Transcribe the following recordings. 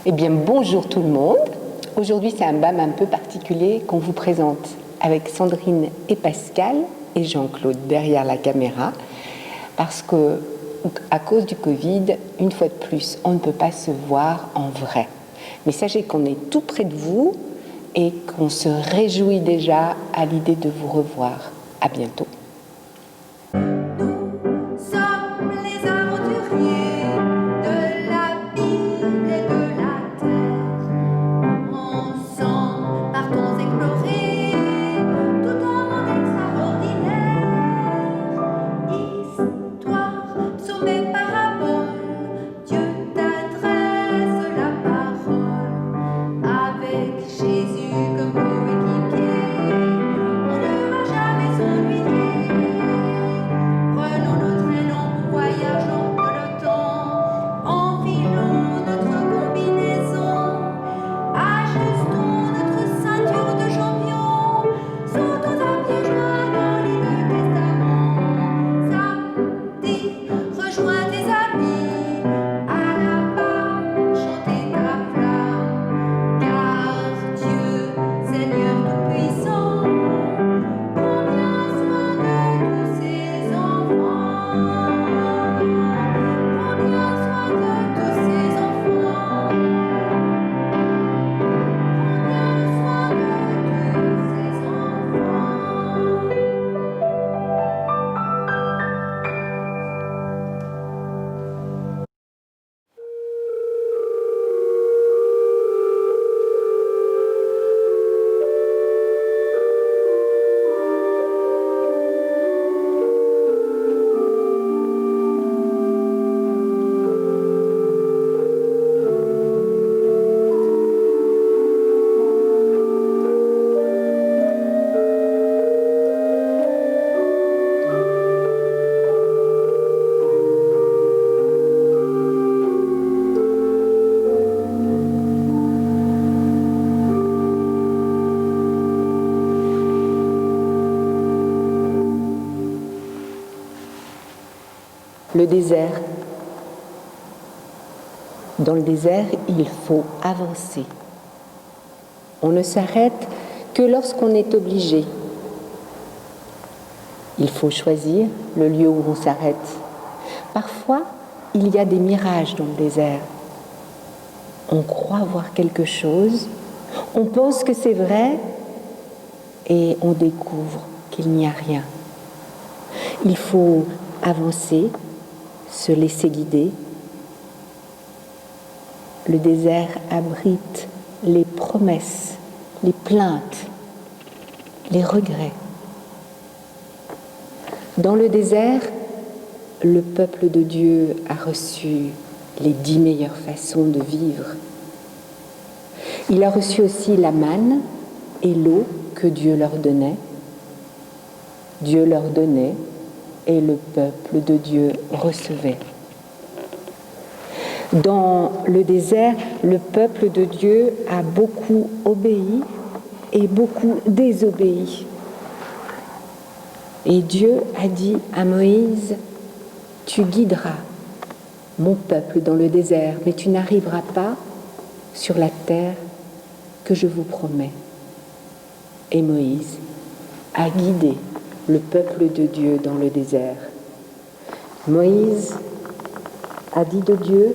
Eh bien, bonjour tout le monde. Aujourd'hui, c'est un BAM un peu particulier qu'on vous présente avec Sandrine et Pascal et Jean-Claude derrière la caméra, parce que, à cause du Covid, une fois de plus, on ne peut pas se voir en vrai. Mais sachez qu'on est tout près de vous et qu'on se réjouit déjà à l'idée de vous revoir. À bientôt. Le désert. Dans le désert, il faut avancer. On ne s'arrête que lorsqu'on est obligé. Il faut choisir le lieu où on s'arrête. Parfois, il y a des mirages dans le désert. On croit voir quelque chose, on pense que c'est vrai et on découvre qu'il n'y a rien. Il faut avancer, se laisser guider. Le désert abrite les promesses, les plaintes, les regrets. Dans le désert, le peuple de Dieu a reçu les 10 meilleures façons de vivre. Il a reçu aussi la manne et l'eau que Dieu leur donnait. Dieu leur donnait et le peuple de Dieu recevait. Dans le désert, le peuple de Dieu a beaucoup obéi et beaucoup désobéi. Et Dieu a dit à Moïse, « Tu guideras mon peuple dans le désert, mais tu n'arriveras pas sur la terre que je vous promets. » Et Moïse a guidé le peuple de Dieu dans le désert. Moïse a dit de Dieu,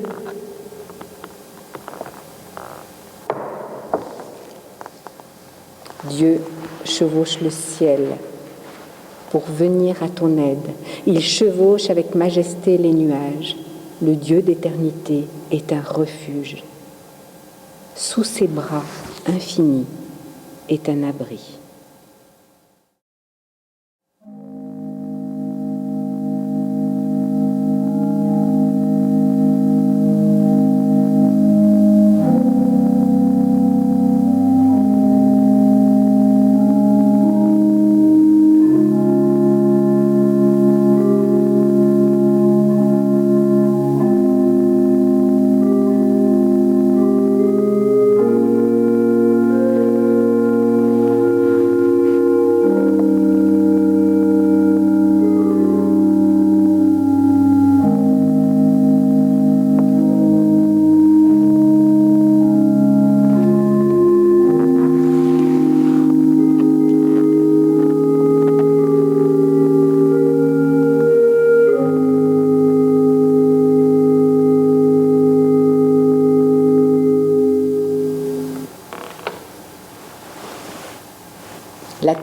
Dieu chevauche le ciel pour venir à ton aide. Il chevauche avec majesté les nuages. Le Dieu d'éternité est un refuge. Sous ses bras infinis est un abri.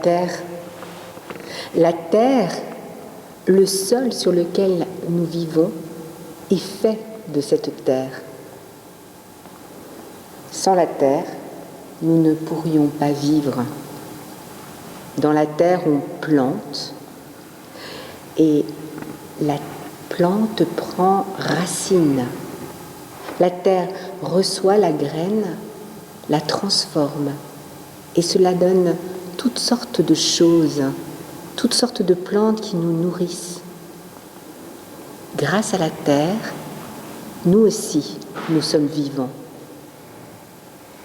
terre. La terre, le sol sur lequel nous vivons, est fait de cette terre. Sans la terre, nous ne pourrions pas vivre. Dans la terre, on plante et la plante prend racine. La terre reçoit la graine, la transforme et cela donne toutes sortes de choses, toutes sortes de plantes qui nous nourrissent. Grâce à la terre, nous aussi, nous sommes vivants.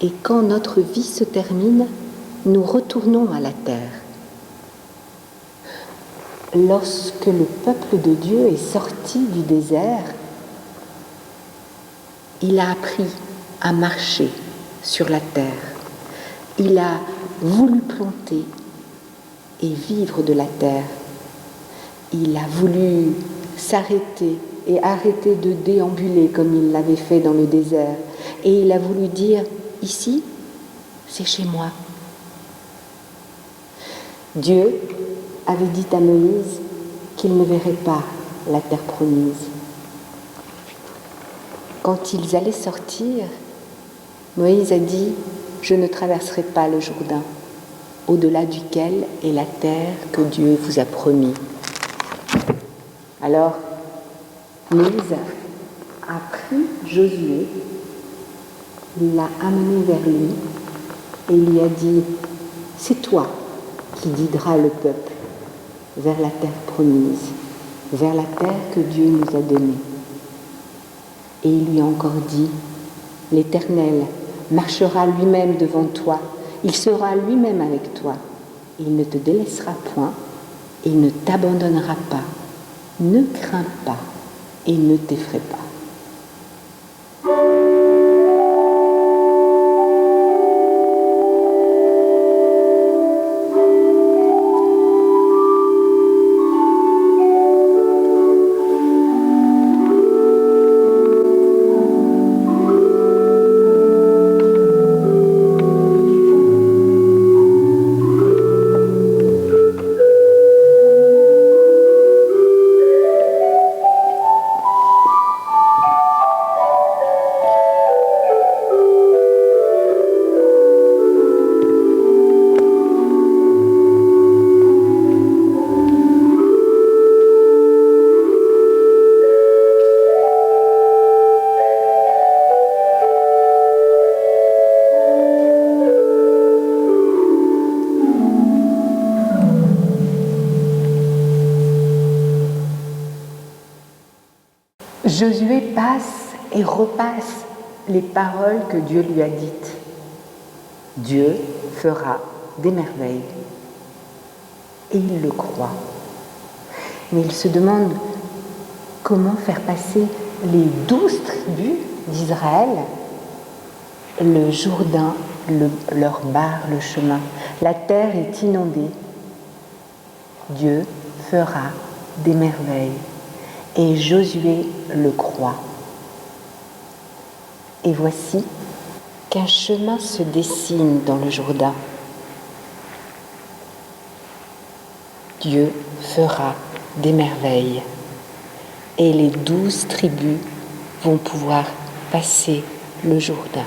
Et quand notre vie se termine, nous retournons à la terre. Lorsque le peuple de Dieu est sorti du désert, il a appris à marcher sur la terre. Il a voulu planter et vivre de la terre. Il a voulu s'arrêter et arrêter de déambuler comme il l'avait fait dans le désert. Et il a voulu dire, ici, c'est chez moi. Dieu avait dit à Moïse qu'il ne verrait pas la terre promise. Quand ils allaient sortir, Moïse a dit « Je ne traverserai pas le Jourdain, au-delà duquel est la terre que Dieu vous a promis. » Alors, Moïse a pris Josué, il l'a amené vers lui et il lui a dit « C'est toi qui guideras le peuple vers la terre promise, vers la terre que Dieu nous a donnée. » Et il lui a encore dit, l'Éternel marchera lui-même devant toi, il sera lui-même avec toi, il ne te délaissera point, il ne t'abandonnera pas, ne crains pas et ne t'effraie pas. Josué passe et repasse les paroles que Dieu lui a dites. Dieu fera des merveilles. Et il le croit. Mais il se demande comment faire passer les 12 tribus d'Israël. Le Jourdain leur barre le chemin. La terre est inondée. Dieu fera des merveilles. Et Josué le croit. Et voici qu'un chemin se dessine dans le Jourdain. Dieu fera des merveilles. Et les 12 tribus vont pouvoir passer le Jourdain.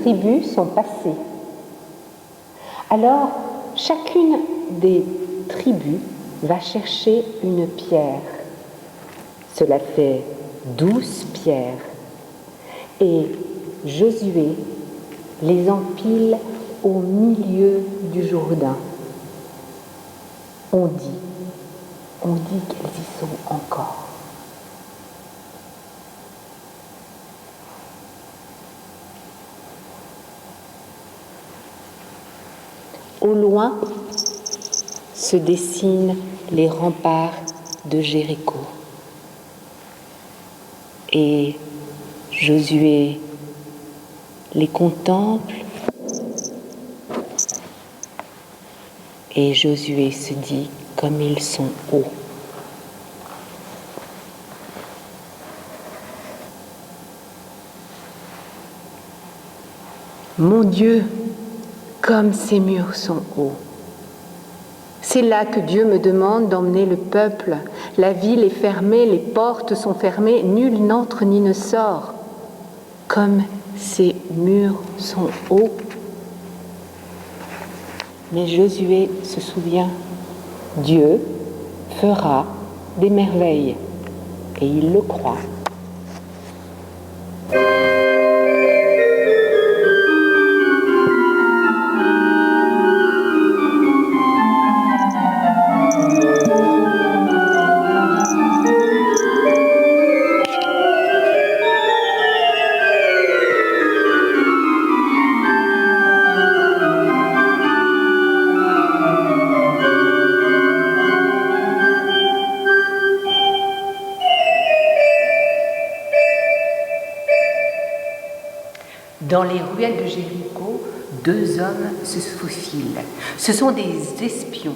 tribus sont passées. Alors, chacune des tribus va chercher une pierre. Cela fait 12 pierres. Et Josué les empile au milieu du Jourdain. On dit qu'elles y sont encore. Au loin se dessinent les remparts de Jéricho. Et Josué les contemple et Josué se dit comme ils sont hauts. Mon Dieu, comme ces murs sont hauts. C'est là que Dieu me demande d'emmener le peuple. La ville est fermée, les portes sont fermées, nul n'entre ni ne sort. Comme ces murs sont hauts. Mais Josué se souvient, Dieu fera des merveilles, et il le croit. Dans les ruelles de Jéricho, 2 hommes se faufilent. Ce sont des espions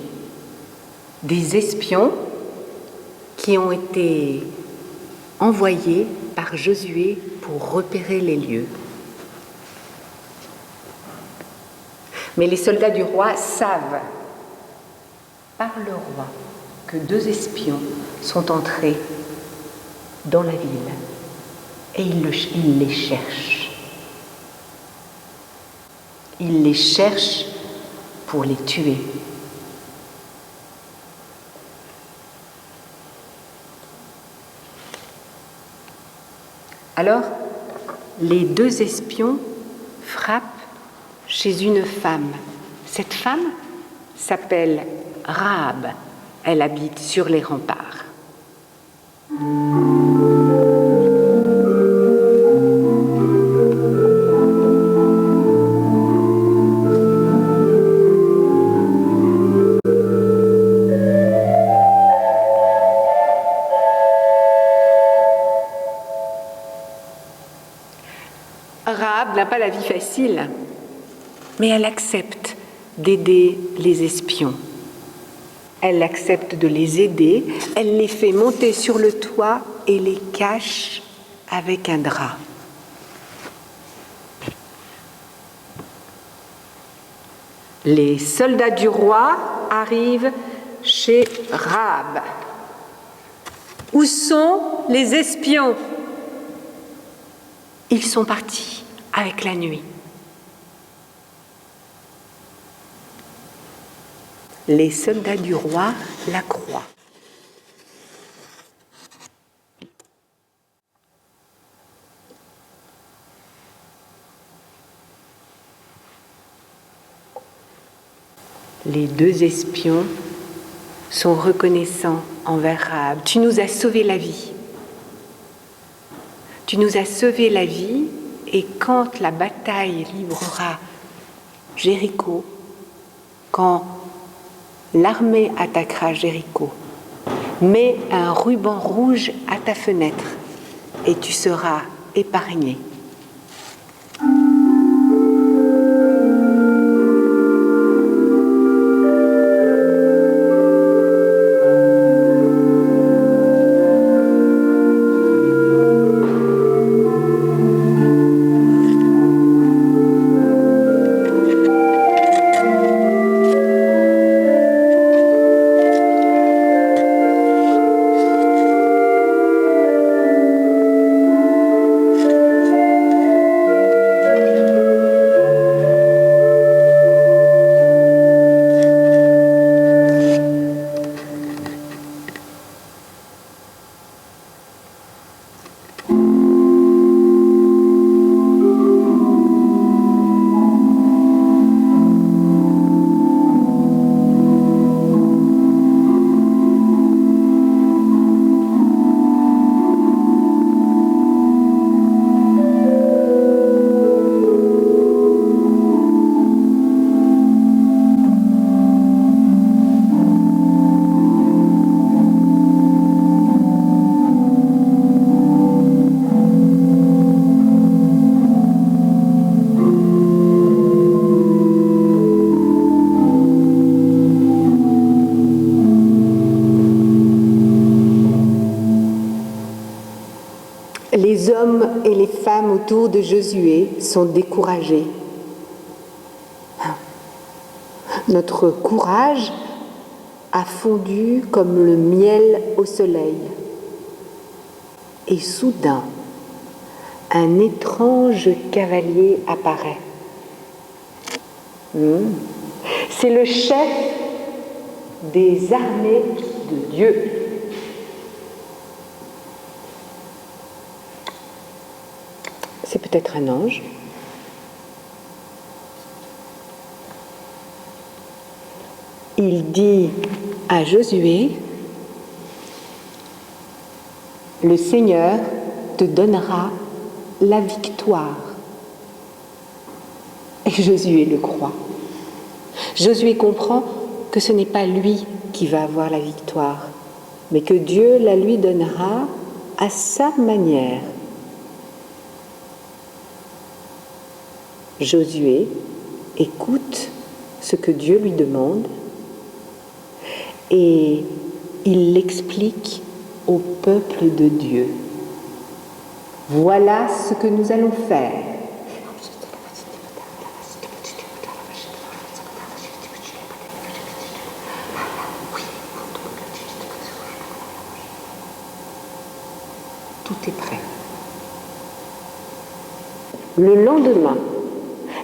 qui ont été envoyés par Josué pour repérer les lieux. Mais les soldats du roi savent, par le roi, que 2 espions sont entrés dans la ville et ils les cherchent. Ils les cherchent pour les tuer. Alors, les 2 espions frappent chez une femme. Cette femme s'appelle Rahab. Elle habite sur les remparts. Rahab n'a pas la vie facile, mais elle accepte d'aider les espions. Elle accepte de les aider, elle les fait monter sur le toit et les cache avec un drap. Les soldats du roi arrivent chez Rahab. Où sont les espions ? Ils sont partis avec la nuit. Les soldats du roi la croient. Les 2 espions sont reconnaissants envers Rahab. Tu nous as sauvé la vie. Tu nous as sauvé la vie et quand la bataille livrera Jéricho, quand l'armée attaquera Jéricho, mets un ruban rouge à ta fenêtre et tu seras épargné. les hommes et les femmes autour de Josué sont découragés. Notre courage a fondu comme le miel au soleil. Et soudain, un étrange cavalier apparaît. C'est le chef des armées de Dieu. C'est peut-être un ange. Il dit à Josué, « Le Seigneur te donnera la victoire. » Et Josué le croit. Josué comprend que ce n'est pas lui qui va avoir la victoire, mais que Dieu la lui donnera à sa manière. Josué écoute ce que Dieu lui demande et il l'explique au peuple de Dieu. Voilà ce que nous allons faire. Tout est prêt. Le lendemain,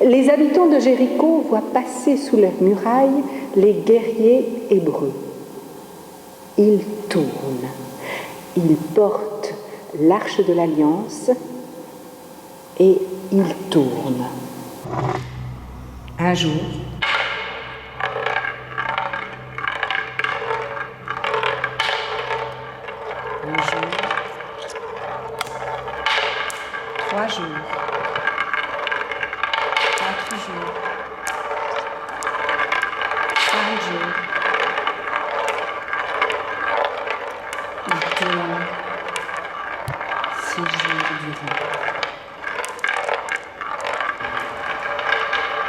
les habitants de Jéricho voient passer sous leurs murailles les guerriers hébreux. Ils tournent, ils portent l'arche de l'Alliance et ils tournent. Un jour, deux jours, 3 jours, 4 jours, 5 jours. Il tourne 6 jours durant.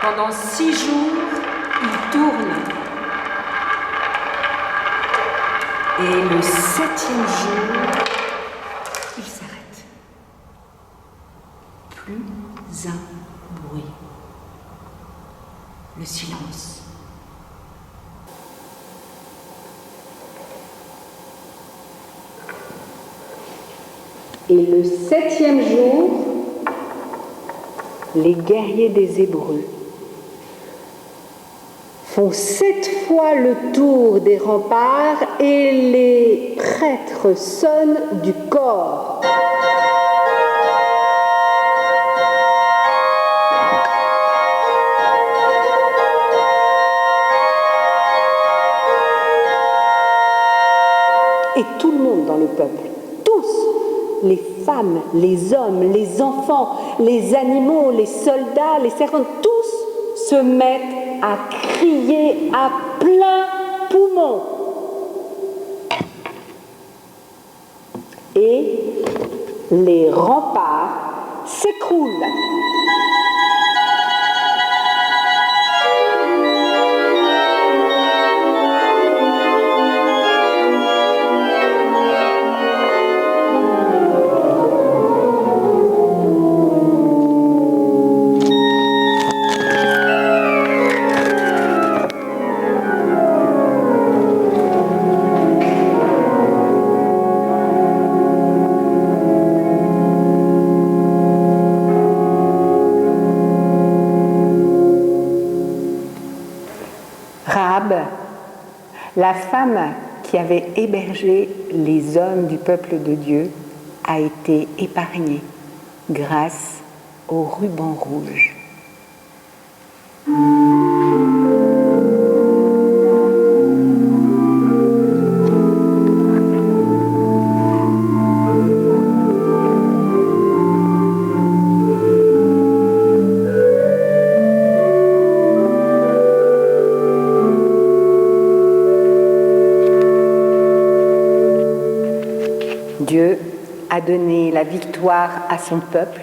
Pendant 6 jours, il tourne. Et le 7e jour, il s'arrête. Plus un bruit. Le silence. Et le 7e jour, les guerriers des Hébreux font 7 fois le tour des remparts et les prêtres sonnent du cor. Et tout le monde dans le peuple, tous, les femmes, les hommes, les enfants, les animaux, les soldats, les servantes, tous se mettent à crier à plein poumon. Et les remparts s'écroulent. La femme qui avait hébergé les hommes du peuple de Dieu a été épargnée grâce au ruban rouge. Dieu a donné la victoire à son peuple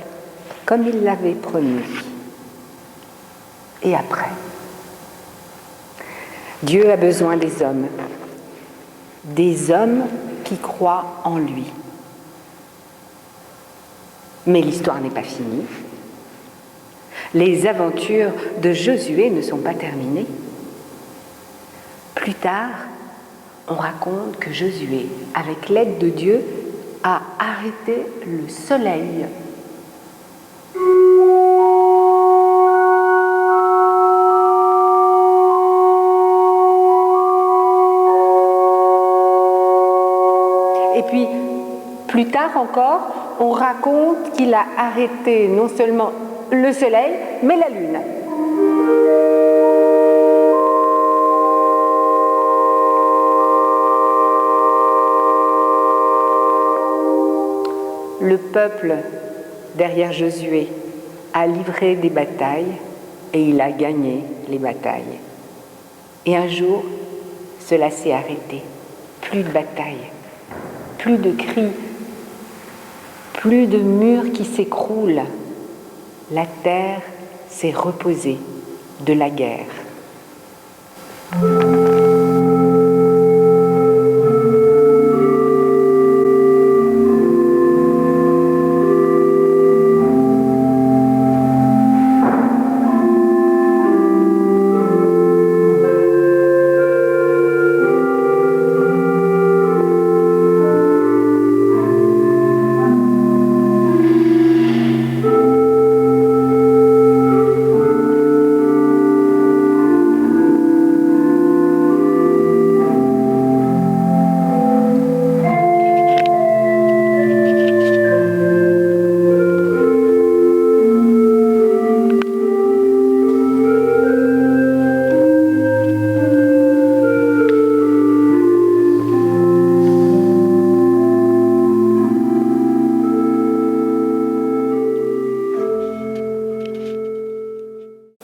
comme il l'avait promis. Et après, Dieu a besoin des hommes qui croient en lui. Mais l'histoire n'est pas finie. Les aventures de Josué ne sont pas terminées. Plus tard, on raconte que Josué, avec l'aide de Dieu, a arrêté le soleil. Et puis, plus tard encore, on raconte qu'il a arrêté non seulement le soleil, mais la lune. Le peuple, derrière Josué, a livré des batailles et il a gagné les batailles. Et un jour, cela s'est arrêté. Plus de batailles, plus de cris, plus de murs qui s'écroulent. La terre s'est reposée de la guerre.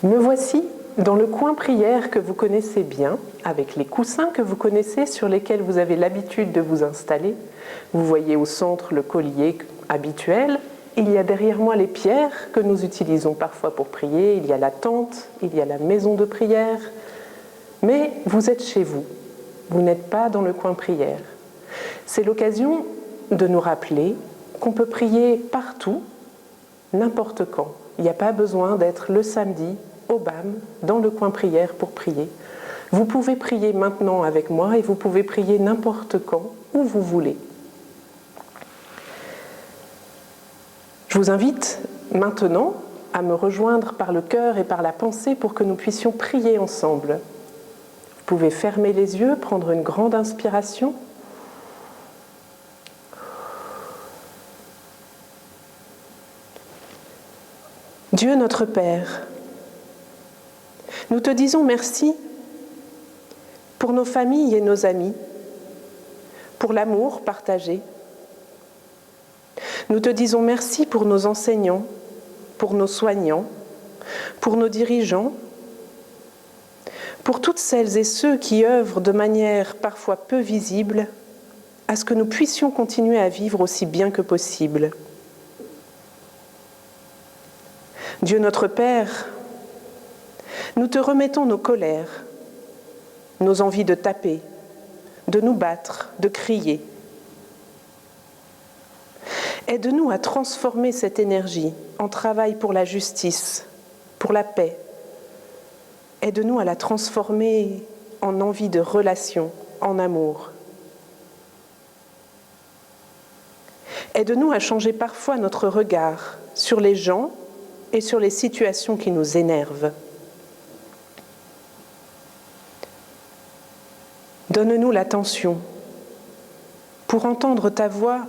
Me voici dans le coin prière que vous connaissez bien, avec les coussins que vous connaissez sur lesquels vous avez l'habitude de vous installer. Vous voyez au centre le collier habituel. Il y a derrière moi les pierres que nous utilisons parfois pour prier. Il y a la tente, il y a la maison de prière. Mais vous êtes chez vous. Vous n'êtes pas dans le coin prière. C'est l'occasion de nous rappeler qu'on peut prier partout, n'importe quand. Il n'y a pas besoin d'être le samedi au BAM, dans le coin prière pour prier. Vous pouvez prier maintenant avec moi et vous pouvez prier n'importe quand, où vous voulez. Je vous invite maintenant à me rejoindre par le cœur et par la pensée pour que nous puissions prier ensemble. Vous pouvez fermer les yeux, prendre une grande inspiration. Dieu notre Père, nous te disons merci pour nos familles et nos amis, pour l'amour partagé. Nous te disons merci pour nos enseignants, pour nos soignants, pour nos dirigeants, pour toutes celles et ceux qui œuvrent de manière parfois peu visible à ce que nous puissions continuer à vivre aussi bien que possible. Dieu notre Père, nous te remettons nos colères, nos envies de taper, de nous battre, de crier. Aide-nous à transformer cette énergie en travail pour la justice, pour la paix. Aide-nous à la transformer en envie de relation, en amour. Aide-nous à changer parfois notre regard sur les gens et sur les situations qui nous énervent. Donne-nous l'attention pour entendre ta voix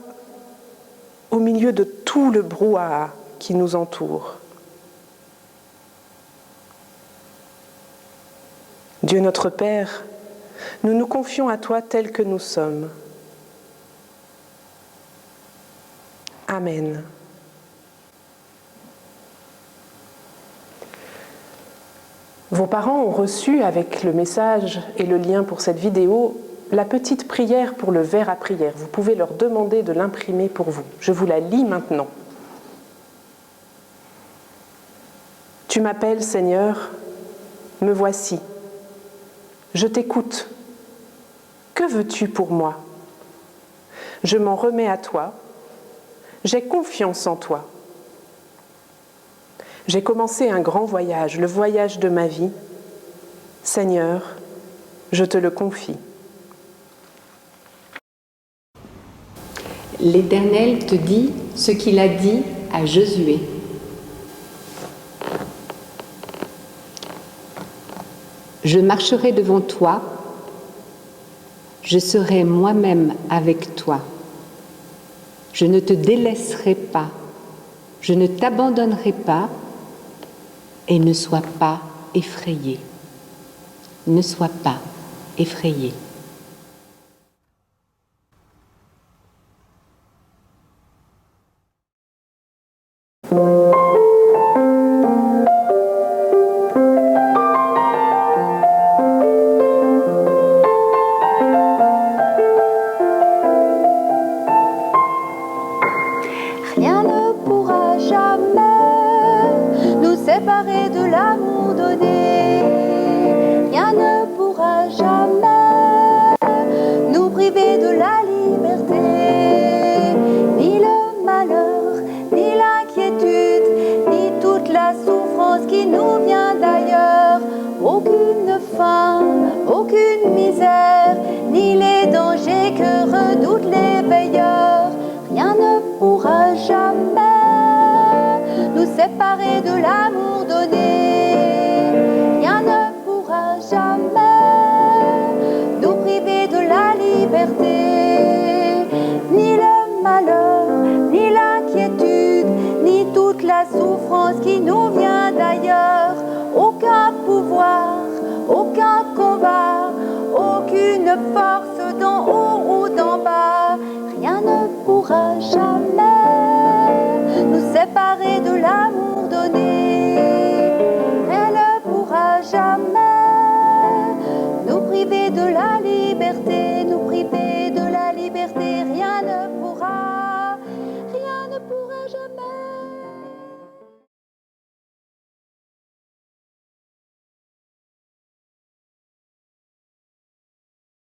au milieu de tout le brouhaha qui nous entoure. Dieu notre Père, nous nous confions à toi tels que nous sommes. Amen. Vos parents ont reçu, avec le message et le lien pour cette vidéo, la petite prière pour le verre à prière. Vous pouvez leur demander de l'imprimer pour vous. Je vous la lis maintenant. Tu m'appelles, Seigneur, me voici. Je t'écoute. Que veux-tu pour moi? Je m'en remets à toi. J'ai confiance en toi. J'ai commencé un grand voyage, le voyage de ma vie. Seigneur, je te le confie. L'Éternel te dit ce qu'il a dit à Josué. Je marcherai devant toi, je serai moi-même avec toi. Je ne te délaisserai pas, je ne t'abandonnerai pas, et ne sois pas effrayé. Ne sois pas effrayé. Rien ne pourra jamais nous séparer de l'amour donné. Rien ne pourra jamais nous priver de la liberté. Ni le malheur, ni l'inquiétude, ni toute la souffrance qui nous vient d'ailleurs. Aucune faim, aucune misère, ni les dangers que redoutent les veilleurs. Rien ne pourra jamais nous séparer de l'amour